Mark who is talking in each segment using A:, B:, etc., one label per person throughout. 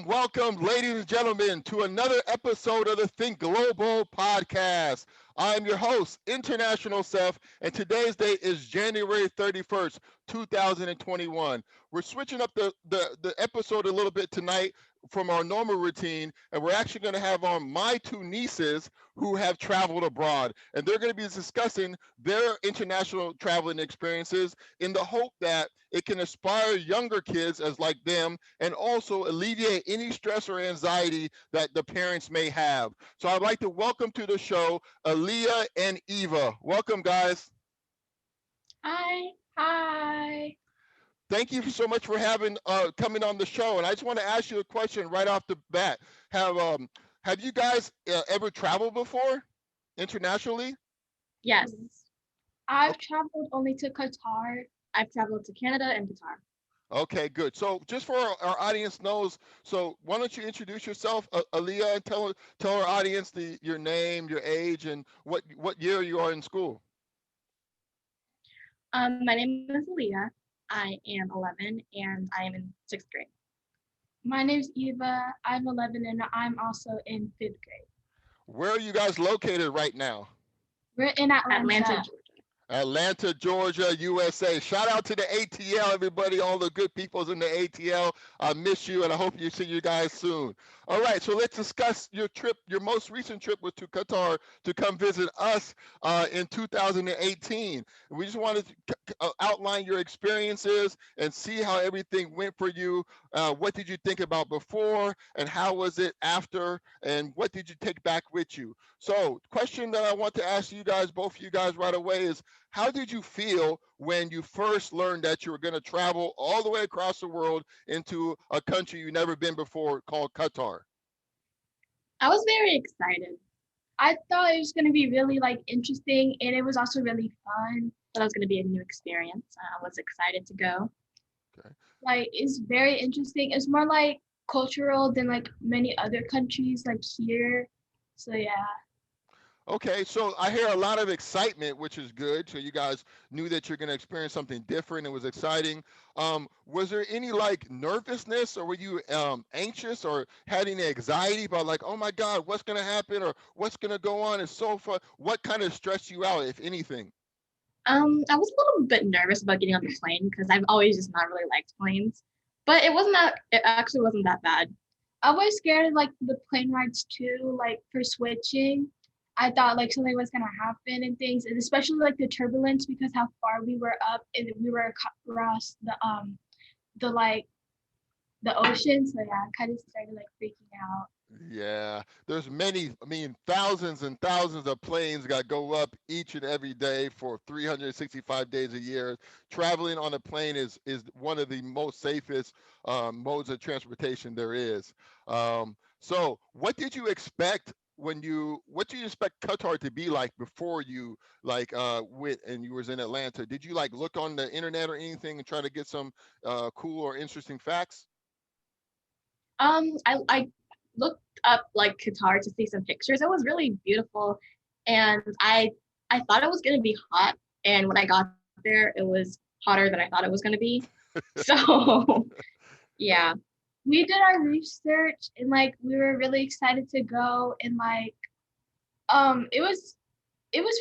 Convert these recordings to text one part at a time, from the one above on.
A: welcome, ladies and gentlemen, to another episode of the Think Global Podcast. I am your host, International Seth, and today's date is January 31st, 2021. We're switching up the episode a little bit tonight from our normal routine, and we're actually going to have on my two nieces who have traveled abroad, and they're going to be discussing their international traveling experiences in the hope that it can inspire younger kids as like them and also alleviate any stress or anxiety that the parents may have. So I'd like to welcome to the show Aliyah and Eva. Welcome, guys.
B: Hi. Hi.
A: Thank you so much for having coming on the show. And I just want to ask you a question right off the bat. Have you guys ever traveled before internationally?
B: Yes. I've traveled only to Qatar. I've traveled to Canada and Qatar.
A: Okay, good. So just for our audience knows, so why don't you introduce yourself, Aliyah, and tell our audience your name, your age, and what year you are in school.
B: My name is Aliyah. I am 11 and I am in 6th grade. My name's Eva. I'm 11 and I'm also in 5th grade.
A: Where are you guys located right now?
B: We're in Atlanta, Georgia.
A: Atlanta, Georgia, USA. Shout out to the ATL, everybody, all the good peoples in the ATL. I miss you, and I hope you see you guys soon. All right, so let's discuss your trip. Your most recent trip was to Qatar to come visit us in 2018. We just wanted to outline your experiences and see how everything went for you. What did you think about before, and how was it after, and what did you take back with you? So, question that I want to ask you guys, both of you guys, right away is, how did you feel when you first learned that you were going to travel all the way across the world into a country you've never been before called Qatar?
B: I was very excited. I thought it was going to be really interesting and it was also really fun. That was going to be a new experience. I was excited to go.
A: Okay.
B: It's very interesting. It's more cultural than many other countries here. So yeah.
A: Okay, so I hear a lot of excitement, which is good. So you guys knew that you're going to experience something different. It was exciting. Was there any nervousness, or were you anxious, or had any anxiety about oh my God, what's going to happen, or what's going to go on? It's so fun. What kind of stressed you out, if anything?
B: I was a little bit nervous about getting on the plane because I've always just not really liked planes. But it actually wasn't that bad. I was scared of the plane rides too, for switching. I thought something was gonna happen and things, and especially the turbulence because how far we were up and we were across the the ocean. So yeah, I kind of started freaking out.
A: Yeah, there's thousands and thousands of planes that go up each and every day for 365 days a year. Traveling on a plane is one of the most safest modes of transportation there is. So, what did you expect what do you expect Qatar to be like before you went and you was in Atlanta? Did you look on the internet or anything and try to get some cool or interesting facts?
B: I looked up Qatar to see some pictures. It was really beautiful, and I thought it was gonna be hot, and when I got there, it was hotter than I thought it was gonna be. So yeah, we did our research and we were really excited to go and it was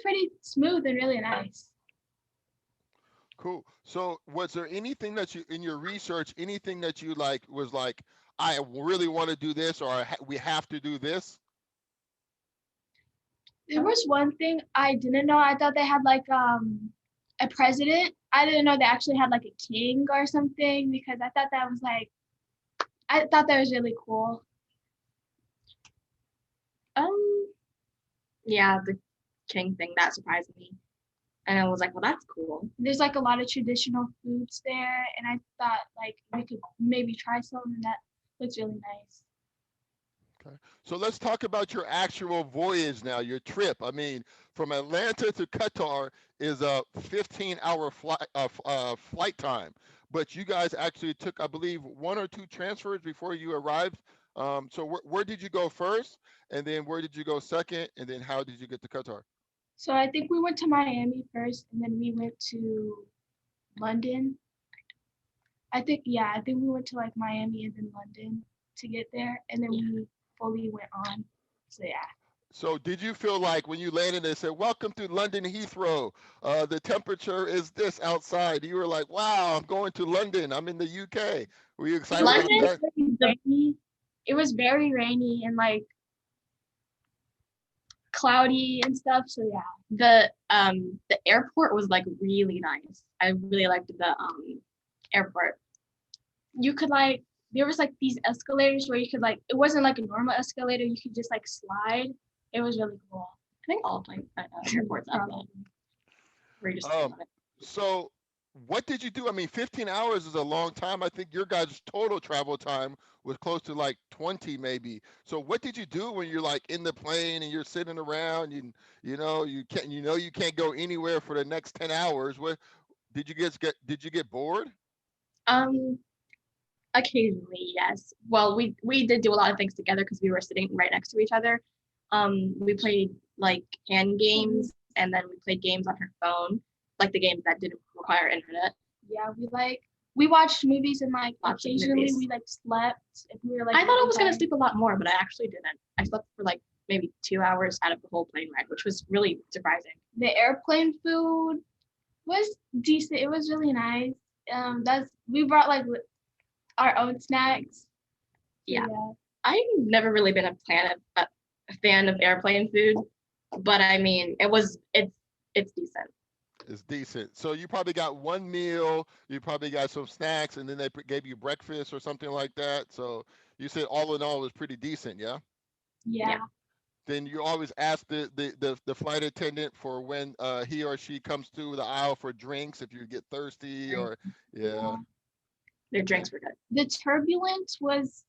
B: pretty smooth and really nice.
A: Cool. So, was there anything that you in your research, anything that you was I really want to do this, or we have to do this?
B: There was one thing I didn't know. I thought they had a president. I didn't know they actually had a king or something because I thought that was really cool. Um, yeah, the king thing that surprised me, and I was like, well, that's cool. There's a lot of traditional foods there, and I thought we could maybe try some, and that looks really nice.
A: Okay. So let's talk about your actual voyage now, your trip. I mean, from Atlanta to Qatar is a 15-hour flight time, but you guys actually took, I believe, one or two transfers before you arrived. So where did you go first, and then where did you go second, and then how did you get to Qatar?
B: So I think we went to Miami first, and then we went to London. I think we went to Miami and then London to get there, and then we fully went on. So yeah.
A: So did you feel like when you landed and said, "Welcome to London Heathrow. The temperature is this outside." You were like, "Wow, I'm going to London. I'm in the UK." Were you excited about
B: London,
A: that?
B: it was very rainy and like cloudy and stuff. So yeah.
C: The airport was like really nice. I really liked the airport.
B: You could like there was like these escalators where you could like it wasn't like a normal escalator. You could just like slide. It was really cool.
C: I think all plane airports have that. Where you just
A: So what did you do? I mean, 15 hours is a long time. I think your guys' total travel time was close to like 20 maybe. So what did you do when you're like in the plane and you're sitting around and you can't go anywhere for the next 10 hours? What did you get bored?
C: Um, occasionally, yes. Well, we did do a lot of things together because we were sitting right next to each other. We played like hand games, and then we played games on her phone, like the games that didn't require internet.
B: Yeah, we watched movies and like
C: Lots of
B: occasionally
C: movies.
B: we like slept if we were like
C: I thought I
B: really
C: was gonna
B: tired.
C: sleep a lot more, but I actually didn't. I slept for like maybe 2 hours out of the whole plane ride, which was really surprising.
B: The airplane food was decent. It was really nice. We brought like our own snacks.
C: Yeah. I've never really been a fan of airplane food, but I mean, it's decent.
A: It's decent. So you probably got one meal, you probably got some snacks, and then they gave you breakfast or something like that. So you said all in all it was pretty decent, yeah?
B: Yeah.
A: Then you always ask the flight attendant for when he or she comes through the aisle for drinks if you get thirsty or yeah.
C: Their drinks were good.
B: The turbulence was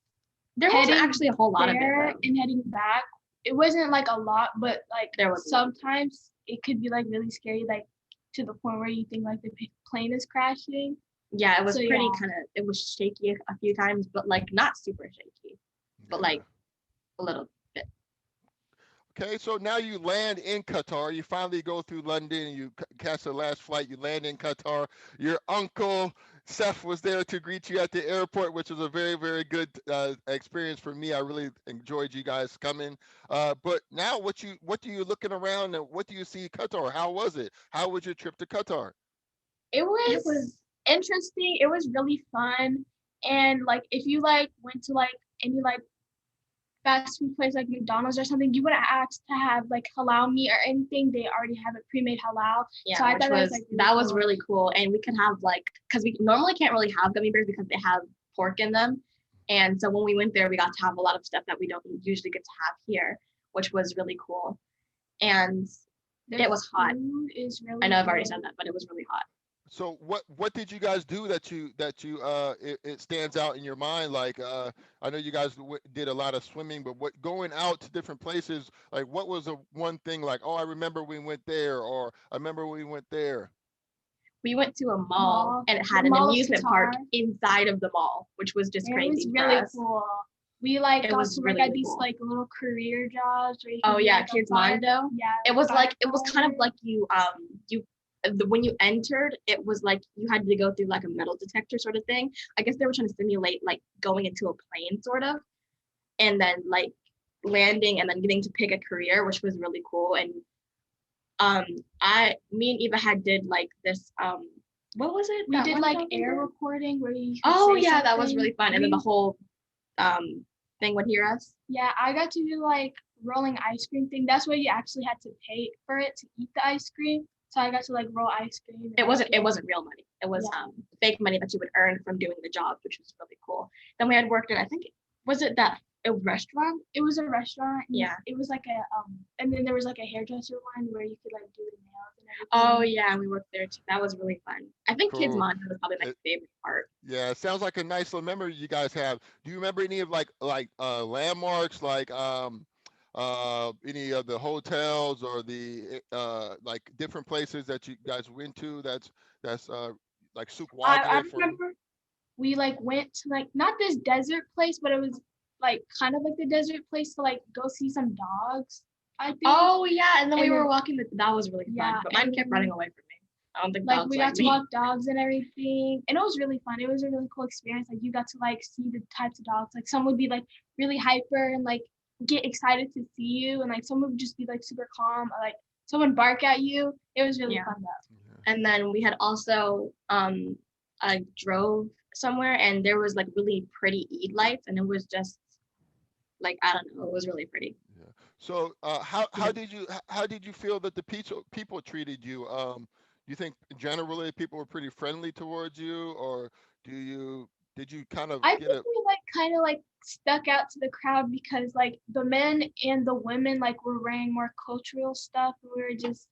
C: There wasn't actually a whole lot of it
B: there
C: though.
B: and heading back. It wasn't like a lot, but like
C: There was
B: sometimes it could be like really scary, like to the point where you think like the plane is crashing.
C: Yeah, it was
B: So,
C: pretty
B: yeah.
C: it was shaky a few times, but like not super shaky, but
A: Yeah.
C: like a little bit.
A: Okay, so now you land in Qatar. You finally go through London and you catch the last flight. You land in Qatar. Your uncle Seth was there to greet you at the airport, which was a very, very good experience for me. I really enjoyed you guys coming. But now, what do you looking around and what do you see Qatar? How was it? How was your trip to Qatar?
B: It was interesting. It was really fun. And like if you like went to like any like fast food place like McDonald's or something, you wouldn't ask to have like halal meat or anything. They already have it pre-made halal.
C: Yeah,
B: so I
C: which
B: thought
C: was
B: like
C: that was really cool, and we could have like because we normally can't really have gummy bears because they have pork in them, and so when we went there, we got to have a lot of stuff that we don't usually get to have here, which was really cool, and it was hot.
B: Is really
C: I know I've already
B: good.
C: said that, but it was really hot.
A: So what did you guys do that it stands out in your mind? Like I know you guys did a lot of swimming, but what going out to different places, like what was the one thing like, oh, I remember we went there, or I remember we went there.
C: We went to a mall and it had
B: The
C: an
B: Mall of
C: amusement park
B: Qatar.
C: inside of the mall, which was just
B: It
C: crazy
B: was
C: for
B: really
C: us.
B: cool. We like
C: It
B: got
C: was
B: to work
C: really
B: at these
C: cool.
B: like little career jobs. Where you
C: Oh
B: could be,
C: yeah,
B: like, a
C: Kids
B: fire-
C: Mondo.
B: Yeah.
C: It was like it was kind of
B: firefighter.
C: like when you entered, it was like you had to go through like a metal detector sort of thing. I guess they were trying to simulate like going into a plane sort of, and then like landing and then getting to pick a career, which was really cool. And me and Eva did like this what was it?
B: We
C: that
B: did
C: one
B: like
C: job we
B: air
C: did?
B: recording where you. Could
C: Oh
B: say
C: yeah, that was
B: something.
C: really fun. And then the whole thing would hear us.
B: Yeah, I got to do like rolling ice cream thing. That's where you actually had to pay for it to eat the ice cream. So I got to like roll ice cream. and
C: It wasn't
B: everything.
C: real money. It was
B: Yeah.
C: fake money that you would earn from doing the job, which was really cool. Then we had worked in, I think, was it a restaurant?
B: It was a restaurant. And
C: Yeah.
B: It was like a and then there was like a hairdresser one where you could like do the nails and everything.
C: Oh yeah, and we worked there too. That was really fun. I think Kids
A: Cool.
C: Mondo was probably my favorite part.
A: Yeah, it sounds like a nice little memory you guys have. Do you remember any of like landmarks, like any of the hotels or the like different places that you guys went to? That's like Souk
B: I
A: Wagner for.
B: remember we like went to like not this desert place, but it was like kind of like the desert place to like go see some dogs. I think.
C: Oh yeah, and then we
B: And
C: were
B: then-
C: walking. That was really fun.
B: Yeah,
C: But mine
B: and
C: kept
B: then-
C: running away from me. I don't think
B: Like
C: dogs
B: we
C: like
B: got to
C: me.
B: walk dogs and everything, and it was really fun. It was a really cool experience. Like you got to like see the types of dogs. Like some would be like really hyper and like get excited to see you, and like some would just be like super calm, or like someone bark at you. It was really fun though.
A: Yeah.
C: And then we had also I drove somewhere and there was like really pretty Eid lights, and it was just like, I don't know, it was really pretty.
A: Yeah. So, how did you feel that the people treated you? Do you think generally people were pretty friendly towards you, or do you did you kind of
B: I
A: get
B: think
A: a
B: we like kind of like stuck out to the crowd because like the men and the women like were wearing more cultural stuff. We were just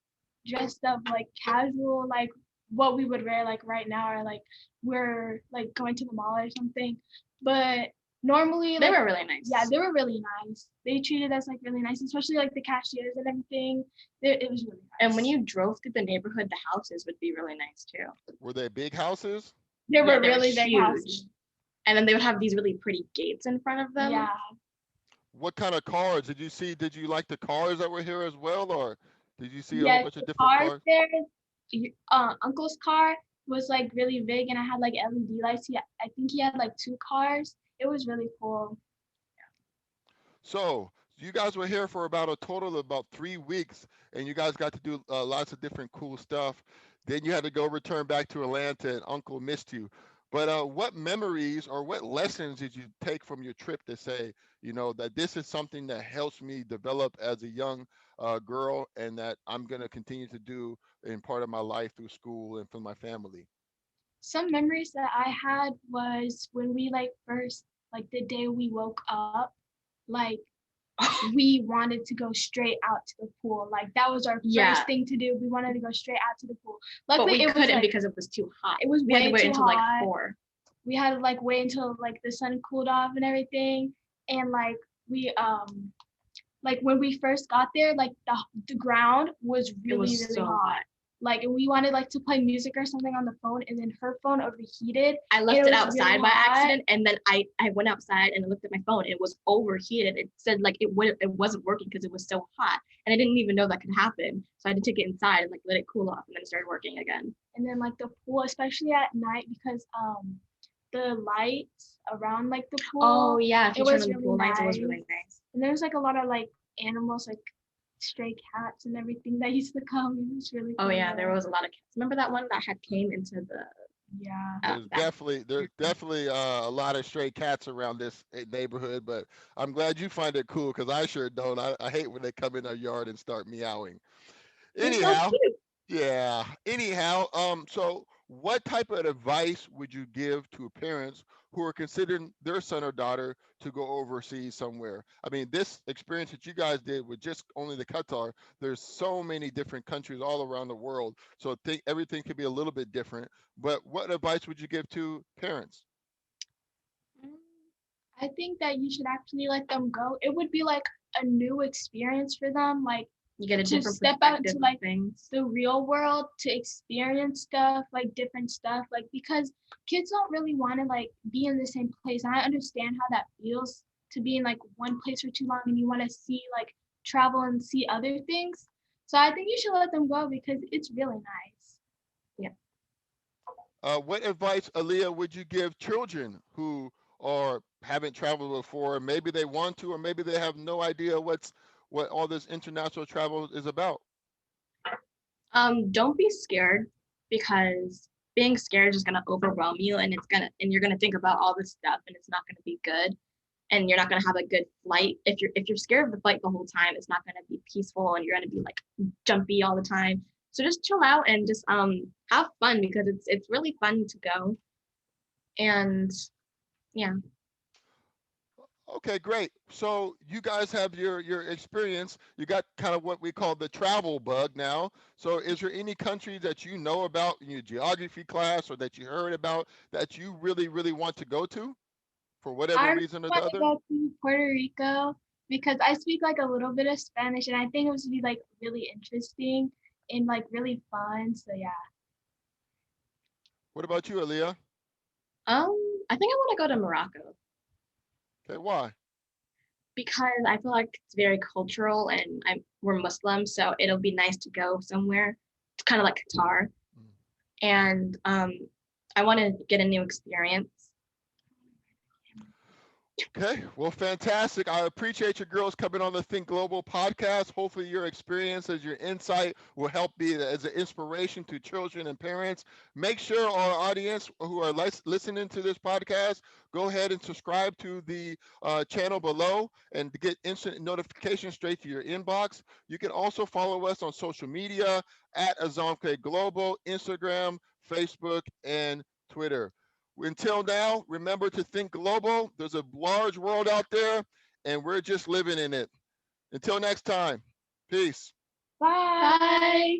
B: dressed up like casual, like what we would wear like right now, or like we're like going to the mall or something. But normally,
C: They
B: like
C: were really nice.
B: yeah, they were really nice. They treated us like really nice, especially like the cashiers and everything. It was really nice.
C: And when you drove through the neighborhood, the houses would be really nice too.
A: were they big houses?
B: There
C: Yeah,
B: were
C: they were
B: really big
C: huge.
B: houses.
C: And then they would have these really pretty gates in front of them.
B: Yeah.
A: What kind of cars did you see? Did you like the cars that were here as well, or did you see a whole
B: Yes,
A: bunch of
B: the
A: different
B: cars
A: cars?
B: there. Uncle's car was like really big, and I had like LED lights. I think he had like 2 cars. It was really cool.
A: So you guys were here for about a total of about 3 weeks, and you guys got to do lots of different cool stuff. Then you had to go return back to Atlanta, and Uncle missed you. But what memories or what lessons did you take from your trip to say, that this is something that helps me develop as a young girl, and that I'm going to continue to do in part of my life through school and for my family?
B: Some memories that I had was when we like first like the day we woke up, like we wanted to go straight out to the pool. Like that was our
C: Yeah.
B: first thing to do. We wanted to go straight out to the pool.
C: But
B: Luckily,
C: we
B: it was
C: couldn't
B: like,
C: because it was too hot.
B: it was
C: We had
B: way
C: to wait
B: too
C: until like
B: hot.
C: 4.
B: We had to like wait until like the sun cooled off and everything, and like we like when we first got there, like the ground was
C: It
B: really
C: was
B: really
C: so
B: hot.
C: hot.
B: Like, and we wanted like to play music or something on the phone, and then her phone overheated.
C: I left
B: It
C: it
B: was
C: outside
B: really
C: by
B: hot.
C: accident, and then I went outside and I looked at my phone. It was overheated. It said like it wasn't working because it was so hot, and I didn't even know that could happen. So I had to take it inside and like let it cool off, and then it started working again.
B: And then like the pool, especially at night, because the lights around like the pool.
C: Oh yeah, if you
B: it
C: turn
B: was
C: on the
B: really
C: pool lights, it was
B: nice.
C: really nice.
B: And there was like a lot of like animals, like stray cats and everything that used to come. It was really
C: Oh
B: cool.
C: yeah, there was a lot of cats. Remember that one that had came into the
B: Yeah.
A: There's definitely a lot of stray cats around this neighborhood, but I'm glad you find it cool because I sure don't. I hate when they come in our yard and start meowing.
B: They're so
A: Anyhow,
B: cute.
A: yeah. Anyhow, so what type of advice would you give to parents who are considering their son or daughter to go overseas somewhere? I mean, this experience that you guys did with just only the Qatar, there's so many different countries all around the world. So I think everything could be a little bit different. But what advice would you give to parents?
B: I think that you should actually let them go. It would be like a new experience for them, like
C: you get a
B: to
C: different
B: step out
C: perspective
B: into
C: of
B: like
C: things.
B: the real world, to experience stuff, like different stuff, like because kids don't really want to like be in the same place. And I understand how that feels to be in like one place for too long, and you want to see like travel and see other things. So I think you should let them go because it's really nice.
C: Yeah.
A: What advice, Aliyah, would you give children who are haven't traveled before? Maybe they want to, or maybe they have no idea what all this international travel is about.
C: Don't be scared, because being scared is gonna overwhelm you, and you're gonna think about all this stuff, and it's not gonna be good, and you're not gonna have a good flight. If you're scared of the flight the whole time, it's not gonna be peaceful, and you're gonna be like jumpy all the time. So just chill out and just have fun, because it's really fun to go. And yeah.
A: Okay, great. So you guys have your experience. You got kind of what we call the travel bug now. So is there any country that you know about in your geography class or that you heard about that you really, really want to go to for whatever
B: I
A: reason or the
B: want to
A: other?
B: go to Puerto Rico because I speak like a little bit of Spanish, and I think it would be like really interesting and like really fun. So yeah.
A: What about you, Aliyah?
C: I think I want to go to Morocco,
A: Okay, why?
C: because I feel like it's very cultural, and we're Muslim, so it'll be nice to go somewhere. It's kind of like Qatar.
B: and I want to get a new experience.
A: Okay, well, fantastic. I appreciate you girls coming on the Think Global podcast. Hopefully, your experiences, your insight will help be as an inspiration to children and parents. Make sure our audience who are listening to this podcast, go ahead and subscribe to the channel below and get instant notifications straight to your inbox. You can also follow us on social media at Azomco Global, Instagram, Facebook, and Twitter. Until now, remember to think global. There's a large world out there, and we're just living in it. Until next time, peace.
B: Bye.